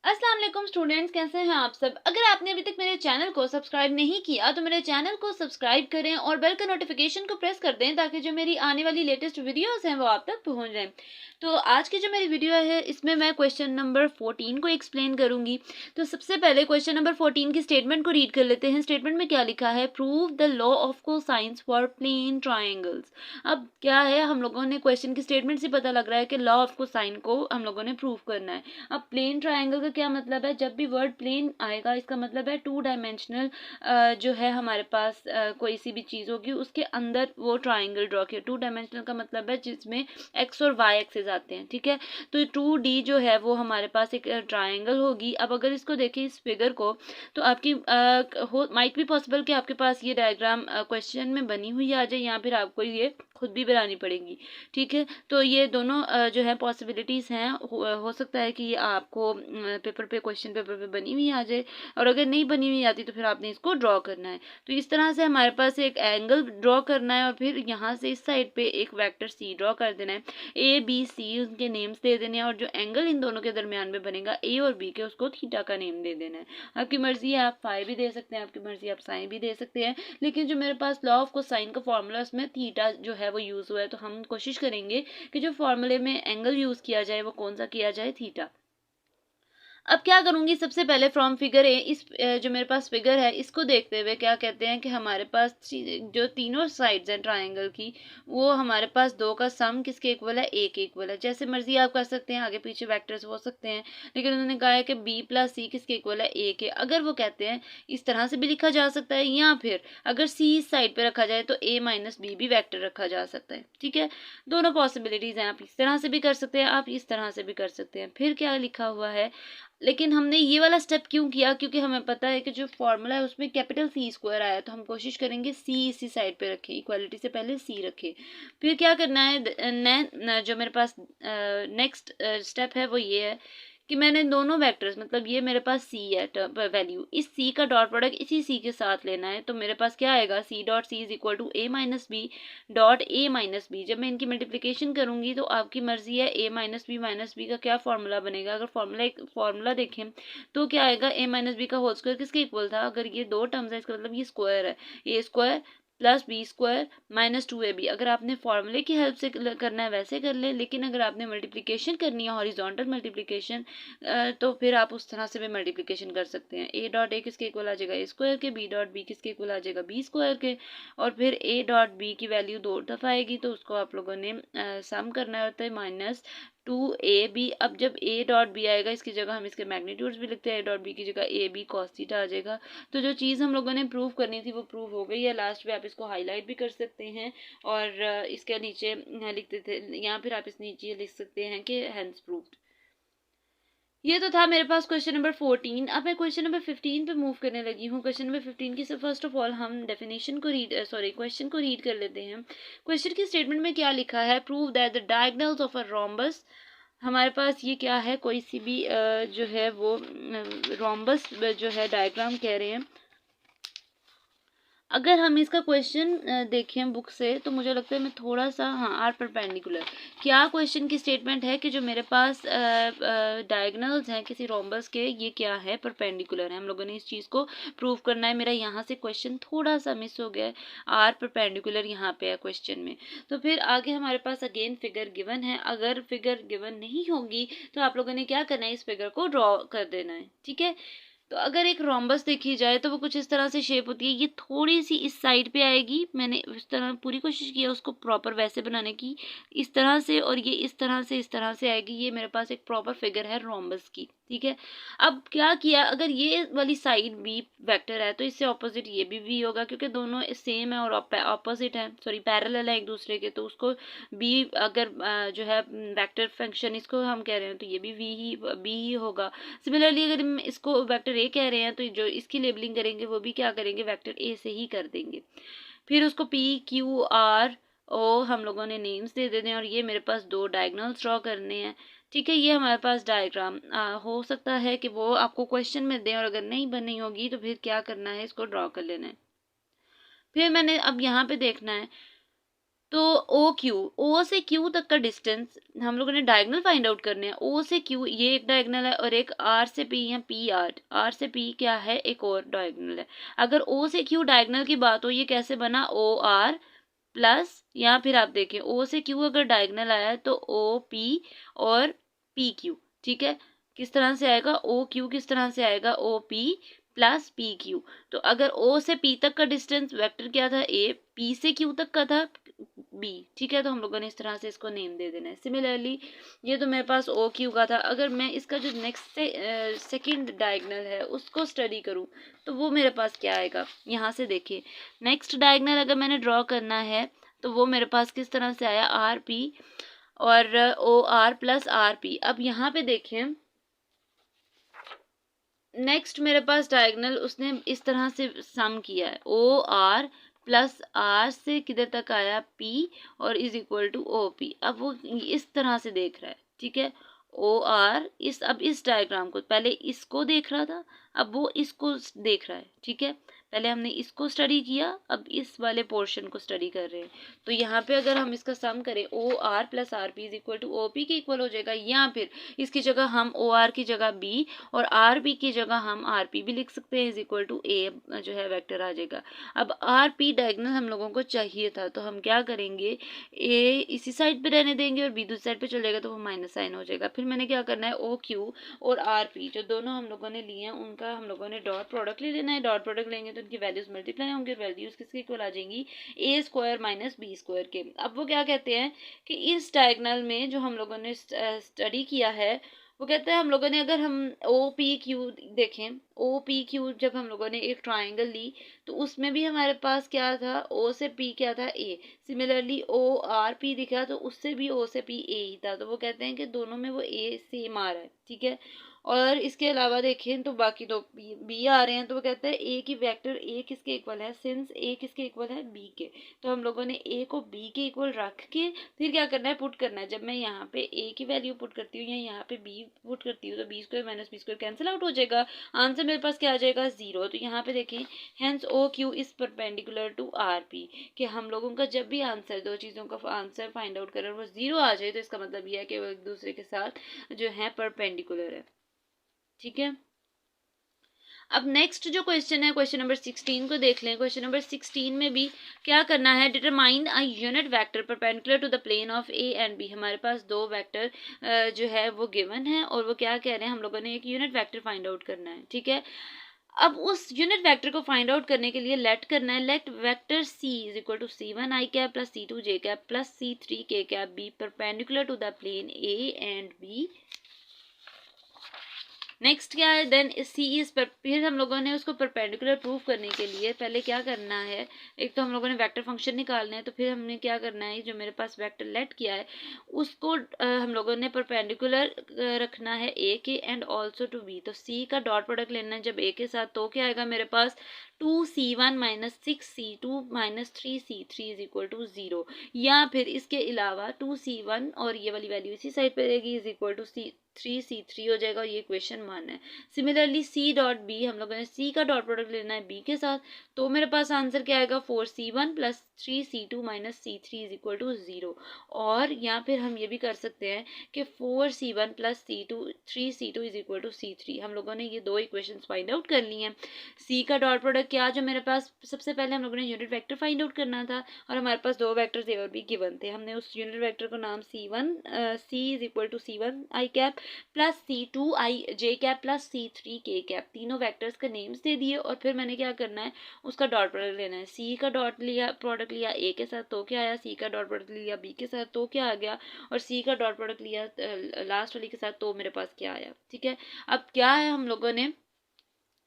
अस्सलाम वालेकुम स्टूडेंट्स, कैसे हैं आप सब। अगर आपने अभी तक मेरे चैनल को सब्सक्राइब नहीं किया तो मेरे चैनल को सब्सक्राइब करें और बेल का नोटिफिकेशन को प्रेस कर दें ताकि जो मेरी आने वाली लेटेस्ट वीडियोस हैं वो आप तक पहुंच जाएं। तो आज की जो मेरी वीडियो है इसमें मैं क्वेश्चन नंबर 14 को एक्सप्लेन करूंगी। तो सबसे पहले क्वेश्चन नंबर 14 की स्टेटमेंट को रीड कर लेते हैं। स्टेटमेंट में क्या लिखा है, prove the law of cosines for plane triangles. अब क्या है, हम लोगों ने क्वेश्चन की स्टेटमेंट से पता लग रहा है कि लॉ ऑफ कोसाइन को हम लोगों ने प्रूव करना है। अब प्लेन ट्राइंगल का क्या मतलब है, जब भी वर्ड प्लेन आएगा इसका मतलब है टू डायमेंशनल जो है हमारे पास कोई सी भी चीज़ होगी उसके अंदर वो ट्राइंगल ड्रॉ किया। टू डायमेंशनल का मतलब है जिसमें एक्स और वाई एक्सेस आते हैं, ठीक है। तो 2D जो है वो हमारे पास एक ट्राइंगल होगी। अब अगर इसको देखें इस फिगर को तो आपकी माइट भी पॉसिबल कि आपके पास ये डायग्राम क्वेश्चन में बनी हुई आ जाए या फिर आपको ये खुद भी बनानी पड़ेगी, ठीक है। तो ये दोनों जो है पॉसिबिलिटीज़ हैं। हो सकता है कि ये आपको क्वेश्चन पेपर पे बनी हुई आ जाए, और अगर नहीं बनी हुई आती तो फिर आपने इसको ड्रॉ करना है। तो इस तरह से हमारे पास एक एंगल ड्रॉ करना है और फिर यहाँ से इस साइड पे एक वेक्टर सी ड्रॉ कर देना है। ए बी सी उनके नेम्स दे देने हैं और जो एंगल इन दोनों के दरमियान में बनेगा ए और बी के, उसको थीटा का नेम दे देना है। आपकी मर्जी है, आप फाई भी दे सकते हैं, आपकी मर्जी आप साइन भी दे सकते हैं, लेकिन जो मेरे पास लॉ ऑफ कोसाइन का फॉर्मूला उसमें थीटा जो है वो यूज़ हुआ है। तो हम कोशिश करेंगे कि जो फॉर्मूले में एंगल यूज़ किया जाए वो कौन सा किया जाए, थीटा। अब क्या करूंगी, सबसे पहले फ्रॉम फिगर ए, इस जो मेरे पास फिगर है इसको देखते हुए क्या कहते हैं कि हमारे पास जो तीनों साइड्स हैं ट्राइंगल की, वो हमारे पास दो का सम किसके इक्वल है, ए के इक्वल है। जैसे मर्जी आप कर सकते हैं, आगे पीछे वेक्टर्स हो सकते हैं, लेकिन उन्होंने कहा है कि बी प्लस सी किसके इक्वल है, ए के। अगर वो कहते हैं इस तरह से भी लिखा जा सकता है, या फिर अगर सी इस साइड पे रखा जाए तो ए माइनस बी भी वैक्टर रखा जा सकता है, ठीक है। दोनों पॉसिबिलिटीज हैं, आप इस तरह से भी कर सकते हैं, आप इस तरह से भी कर सकते हैं। फिर क्या लिखा हुआ है, लेकिन हमने ये वाला स्टेप क्यों किया, क्योंकि हमें पता है कि जो फॉर्मूला है उसमें कैपिटल सी स्क्वायर आया, तो हम कोशिश करेंगे सी इसी साइड पे रखें, इक्वालिटी से पहले सी रखें। फिर क्या करना है, जो मेरे पास नेक्स्ट स्टेप है वो ये है कि मैंने दोनों वेक्टर्स, मतलब ये मेरे पास सी है वैल्यू, इस सी का डॉट प्रोडक्ट इसी सी के साथ लेना है। तो मेरे पास क्या आएगा, c dot c is equal to a minus b dot a minus b. जब मैं इनकी मल्टीप्लिकेशन करूंगी तो आपकी मर्जी है, ए माइनस बी का क्या फॉर्मूला बनेगा। अगर फॉर्मूला देखें तो क्या आएगा, ए माइनस बी का होल स्क्वायर किसके इक्वल था, अगर ये दो टर्म्स है इसका मतलब ये स्क्वायर है, A square plus B square minus 2ab। अगर आपने फॉर्मूले की हेल्प से करना है वैसे कर ले, लेकिन अगर आपने मल्टीप्लिकेशन करनी है हॉरिजॉन्टल मल्टीप्लिकेशन, तो फिर आप उस तरह से भी मल्टीप्लिकेशन कर सकते हैं। ए डॉट ए किसके इक्वल आ जाएगा, ए स्क्वायर के, बी डॉट बी किसके इक्वल आ जाएगा, बी स्क्वायर के, और फिर ए डॉट बी की वैल्यू दो दफ़ा आएगी तो उसको आप लोगों ने सम करना होता है, माइनस 2ab। अब जब ए डॉट बी आएगा इसकी जगह हम इसके मैग्नीट्यूड्स भी लिखते हैं, ए डॉट बी की जगह ए बी कॉस थीटा आ जाएगा। तो जो चीज़ हम लोगों ने प्रूव करनी थी वो प्रूव हो गई है। लास्ट में आप इसको हाईलाइट भी कर सकते हैं और इसके नीचे लिखते थे, या फिर आप इस नीचे लिख सकते हैं कि हैंस प्रूव्ड। ये तो था मेरे पास क्वेश्चन नंबर 14। अब मैं क्वेश्चन नंबर 15 पे मूव करने लगी हूँ। क्वेश्चन नंबर 15 की फर्स्ट ऑफ ऑल हम डेफिनेशन को क्वेश्चन को रीड कर लेते हैं। क्वेश्चन की स्टेटमेंट में क्या लिखा है, prove that the diagonals of a rhombus. हमारे पास ये क्या है, कोई सी भी जो है वो रोम्बस जो है डायग्राम कह रहे हैं। अगर हम इसका क्वेश्चन देखें बुक से तो मुझे लगता है मैं थोड़ा सा, हाँ, आर परपेंडिकुलर, क्या क्वेश्चन की स्टेटमेंट है कि जो मेरे पास डायगोनल्स हैं किसी रोम्बस के, ये क्या है, परपेंडिकुलर है। हम लोगों ने इस चीज़ को प्रूव करना है। मेरा यहाँ से क्वेश्चन थोड़ा सा मिस हो गया है, आर परपेंडिकुलर यहाँ पे है क्वेश्चन में। तो फिर आगे हमारे पास अगेन फिगर गिवन है। अगर फिगर गिवन नहीं होगी तो आप लोगों ने क्या करना है, इस फिगर को ड्रॉ कर देना है, ठीक है। तो अगर एक रोम्बस देखी जाए तो वो कुछ इस तरह से शेप होती है, ये थोड़ी सी इस साइड पे आएगी। मैंने इस तरह पूरी कोशिश की है उसको प्रॉपर वैसे बनाने की, इस तरह से, और ये इस तरह से आएगी। ये मेरे पास एक प्रॉपर फिगर है रोम्बस की, ठीक है। अब क्या किया, अगर ये वाली साइड बी वेक्टर है तो इससे ऑपोजिट ये भी वी होगा, क्योंकि दोनों सेम है और ऑपोजिट है, सॉरी पैरेलल है एक दूसरे के, तो उसको बी अगर जो है वेक्टर फंक्शन इसको हम कह रहे हैं तो ये भी बी ही होगा। सिमिलरली अगर हम इसको वेक्टर ए कह रहे हैं तो जो इसकी लेबलिंग करेंगे वो भी क्या करेंगे, वेक्टर ए से ही कर देंगे। फिर उसको पी क्यू आर ओ हम लोगों ने नेम्स दे देने, और ये मेरे पास दो डायगोनल्स ड्रॉ करने हैं, ठीक है। ये हमारे पास डायग्राम हो सकता है कि वो आपको क्वेश्चन में दें, और अगर नहीं बनी होगी तो फिर क्या करना है, इसको ड्रॉ कर लेना है। फिर मैंने अब यहाँ पे देखना है, तो ओ क्यू, ओ से क्यू तक का डिस्टेंस हम लोगों ने डायगनल फाइंड आउट करने हैं। ओ से क्यू ये एक डायगनल है और एक आर से पी या पी आर, आर से पी क्या है एक और डायगनल है। अगर ओ से क्यू डायगनल की बात हो, ये कैसे बना, ओ आर प्लस, या फिर आप देखें ओ से क्यू अगर डायगनल आया है तो ओ पी और पी क्यू, ठीक है। किस तरह से आएगा, ओ क्यू किस तरह से आएगा, O P plus P Q. तो अगर ओ से पी तक का डिस्टेंस वेक्टर क्या था, ए, पी से क्यू तक का था बी, ठीक है। तो हम लोगों ने इस तरह से इसको नेम दे देना है। सिमिलरली ये तो मेरे पास ओ क्यू का था, अगर मैं इसका जो नेक्स्ट सेकंड डायगनल है उसको स्टडी करूं तो वो मेरे पास क्या आएगा, यहाँ से देखिए नेक्स्ट डायगनल अगर मैंने ड्रॉ करना है तो वो मेरे पास किस तरह से आया, आर पी और O R plus R P. अब यहाँ पे देखें नेक्स्ट मेरे पास डायगनल उसने इस तरह से सम किया है, ओ आर प्लस आर से किधर तक आया, पी और is equal to O P. अब वो इस तरह से देख रहा है, ठीक है। ओ आर इस, अब इस डायग्राम को पहले इसको देख रहा था, अब वो इसको देख रहा है, ठीक है। पहले हमने इसको स्टडी किया, अब इस वाले पोर्शन को स्टडी कर रहे हैं। तो यहाँ पे अगर हम इसका सम करें, O R plus R P is equal to O P के इक्वल हो जाएगा, या फिर इसकी जगह हम ओ आर की जगह बी और आर बी की जगह हम आर पी भी लिख सकते हैं, इज इक्वल टू ए जो है वेक्टर आ जाएगा। अब आर पी डायगनल हम लोगों को चाहिए था, तो हम क्या करेंगे, ए इसी साइड पे रहने देंगे और बी दूसरी साइड पे चले जाएगा तो वो माइनस साइन हो जाएगा। फिर मैंने क्या करना है, ओ क्यू और आर पी जो दोनों हम लोगों ने लिए हैं उनका हम लोगों ने डॉट प्रोडक्ट ले लेना है। डॉट प्रोडक्ट लेंगे तो उनकी वैल्यूज मल्टीप्लाई होंगे, वैल्यूज किसके इक्वल आ जाएंगी, ए स्क्वायर माइनस बी स्क्वायर के। अब वो क्या कहते हैं कि इस डायगनल में जो हम लोगों ने स्टडी किया है, वो कहते हैं हम लोगों ने अगर हम ओ पी क्यू देखें, ओ पी क्यू जब हम लोगों ने एक ट्राइंगल ली तो उसमें भी हमारे पास क्या था, ओ से पी क्या था, ए। सिमिलरली ओ आर पी दिखा तो उससे भी ओ से पी ए ही था। तो वो कहते हैं कि दोनों में वो ए सेम आ रहा है, ठीक है। और इसके अलावा देखें तो बाकी तो बी आ रहे हैं, तो वो कहते हैं ए की वेक्टर ए किसके इक्वल है, सिंस ए किसके इक्वल है, बी के। तो हम लोगों ने ए को बी के इक्वल रख के फिर क्या करना है, पुट करना है। जब मैं यहाँ पे ए की वैल्यू पुट करती हूँ या यहाँ पे बी पुट करती हूँ तो b square minus b square cancel out हो जाएगा, आंसर मेरे पास क्या आ जाएगा, 0। तो यहाँ पे देखें hence O Q is perpendicular to R P, कि हम लोगों का जब भी आंसर, दो चीज़ों का आंसर फाइंड आउट करें वो 0 आ जाए तो इसका मतलब यह है कि वो एक दूसरे के साथ जो है परपेंडिकुलर है, ठीक है। अब नेक्स्ट जो क्वेश्चन है, क्वेश्चन नंबर 16 को देख लें। क्वेश्चन नंबर 16 में भी क्या करना है, determine a unit vector perpendicular to the plane of a and b. हमारे पास दो वेक्टर जो है वो गिवन है और वो क्या कह रहे हैं, हम लोगों ने एक यूनिट वेक्टर फाइंड आउट करना है, ठीक है। अब उस यूनिट वेक्टर को फाइंड आउट करने के लिए लेट करना है, let vector c is equal to C1 i cap plus C2 j cap plus C3 k cap be perpendicular to the plane a and b. Next क्या है, then C is पर, फिर हम लोगों ने उसको परपेंडिकुलर प्रूव करने के लिए पहले क्या करना है, एक तो हम लोगों ने वेक्टर फंक्शन निकालना है, तो फिर हमने क्या करना है, जो मेरे पास वेक्टर लेट किया है उसको हम लोगों ने परपेंडिकुलर रखना है ए के एंड ऑल्सो टू बी। तो सी का डॉट प्रोडक्ट लेना है जब ए के साथ, तो क्या आएगा मेरे पास 2C1 minus 6C2 minus 3C3 is equal to 0, या फिर इसके अलावा 2C1 और ये वाली वैल्यू इसी साइड पर रहेगी इज इक्वल टू 3C3 हो जाएगा और ये इक्वेशन 1 है। सिमिलरली सी डॉट बी, हम लोगों ने सी का डॉट प्रोडक्ट लेना है बी के साथ, तो मेरे पास आंसर क्या आएगा 4C1 plus 3C2 minus C3 is equal to 0। और या फिर हम ये भी कर सकते हैं कि 4C1 plus 3C2 is equal to C3। हम लोगों ने ये दो इक्वेशन फाइंड आउट कर ली हैं। सी का डॉट प्रोडक्ट क्या, जो मेरे पास सबसे पहले हम लोगों ने यूनिट वेक्टर फाइंड आउट करना था और हमारे पास दो वेक्टर्स ए और बी गिवन थे। हमने उस यूनिट वेक्टर को नाम C is equal to C1 i cap plus C2 i j cap plus C3 k cap, तीनों वेक्टर्स के नेम्स दे दिए और फिर मैंने क्या करना है, उसका डॉट प्रोडक्ट लेना है। सी का डॉट लिया प्रोडक्ट लिया ए के साथ तो क्या आया, सी का डॉट प्रोडक्ट लिया बी के साथ तो क्या आ गया, और सी का डॉट प्रोडक्ट लिया लास्ट वाली के साथ तो मेरे पास क्या आया, ठीक है। अब क्या है, हम लोगों ने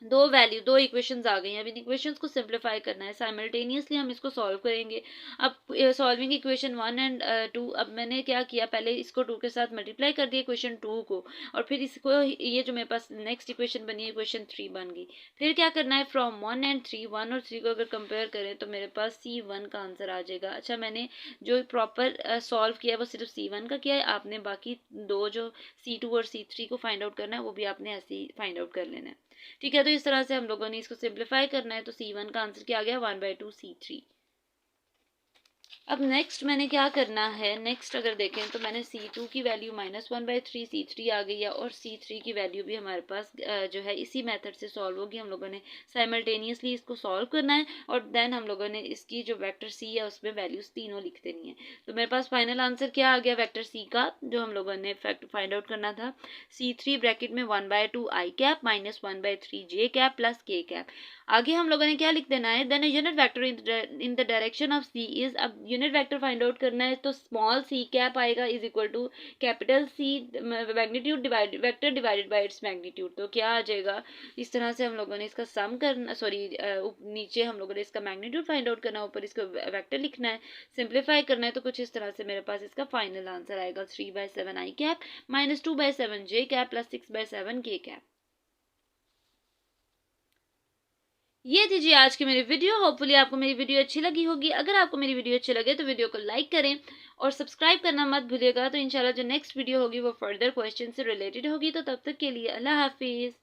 दो इक्वेशंस आ गई हैं। अब इन इक्वेशंस को सिंप्लीफाई करना है, साइमल्टेनियसली हम इसको सॉल्व करेंगे। अब सॉल्विंग इक्वेशन 1 एंड 2, अब मैंने क्या किया, पहले इसको 2 के साथ मल्टीप्लाई कर दिया इक्वेशन 2 को, और फिर इसको, ये जो मेरे पास नेक्स्ट इक्वेशन बनी है इक्वेशन 3 बन गई। फिर क्या करना है, फ्रॉम 1 एंड 3, 1 और 3 को अगर कंपेयर करें तो मेरे पास C1 का आंसर आ जाएगा। अच्छा, मैंने जो प्रॉपर सॉल्व किया है वो सिर्फ C1 का किया है, आपने बाकी दो जो C2 और C3 को फाइंड आउट करना है वो भी आपने ऐसे ही फाइंड आउट कर लेना है, ठीक है। तो इस तरह से हम लोगों ने इसको सिंप्लीफाई करना है, तो C1 का आंसर क्या आ गया, 1/2 C3। अब नेक्स्ट मैंने क्या करना है, नेक्स्ट अगर देखें तो मैंने C2 की वैल्यू -1/3 C3 आ गई है, और C3 की वैल्यू भी हमारे पास जो है इसी मेथड से सॉल्व होगी। हम लोगों ने साइमल्टेनियसली इसको सॉल्व करना है, और देन हम लोगों ने इसकी जो वेक्टर C है उसमें वैल्यूज तीनों लिख देनी है। तो मेरे पास फाइनल आंसर क्या आ गया वेक्टर C का, जो हम लोगों ने फैक्ट फाइंड आउट करना था, C3 ब्रैकेट में 1/2 I cap -1/3 J cap plus K cap. आगे हम लोगों ने क्या लिख देना है, then unit vector in the direction of C is, अब यूनिट वेक्टर फाइंड आउट करना है तो स्मॉल c कैप आएगा is equal to capital C magnitude divide vector divided by its magnitude. तो क्या आ जाएगा, इस तरह से हम लोगों ने इसका सम करना, सॉरी नीचे हम लोगों ने इसका मैग्नीट्यूड फाइंड आउट करना, ऊपर इसको वेक्टर लिखना है, सिंप्लीफाई करना है। तो कुछ इस तरह से मेरे पास इसका फाइनल आंसर आएगा 3/7 I cap -2/7 J cap plus 6/7 K cap. ये थी जी आज की मेरी वीडियो। होपफुली आपको मेरी वीडियो अच्छी लगी होगी। अगर आपको मेरी वीडियो अच्छी लगे तो वीडियो को लाइक करें और सब्सक्राइब करना मत भूलिएगा। तो इंशाल्लाह जो नेक्स्ट वीडियो होगी वो फर्दर क्वेश्चन से रिलेटेड होगी। तो तब तक के लिए अल्लाह हाफिज़।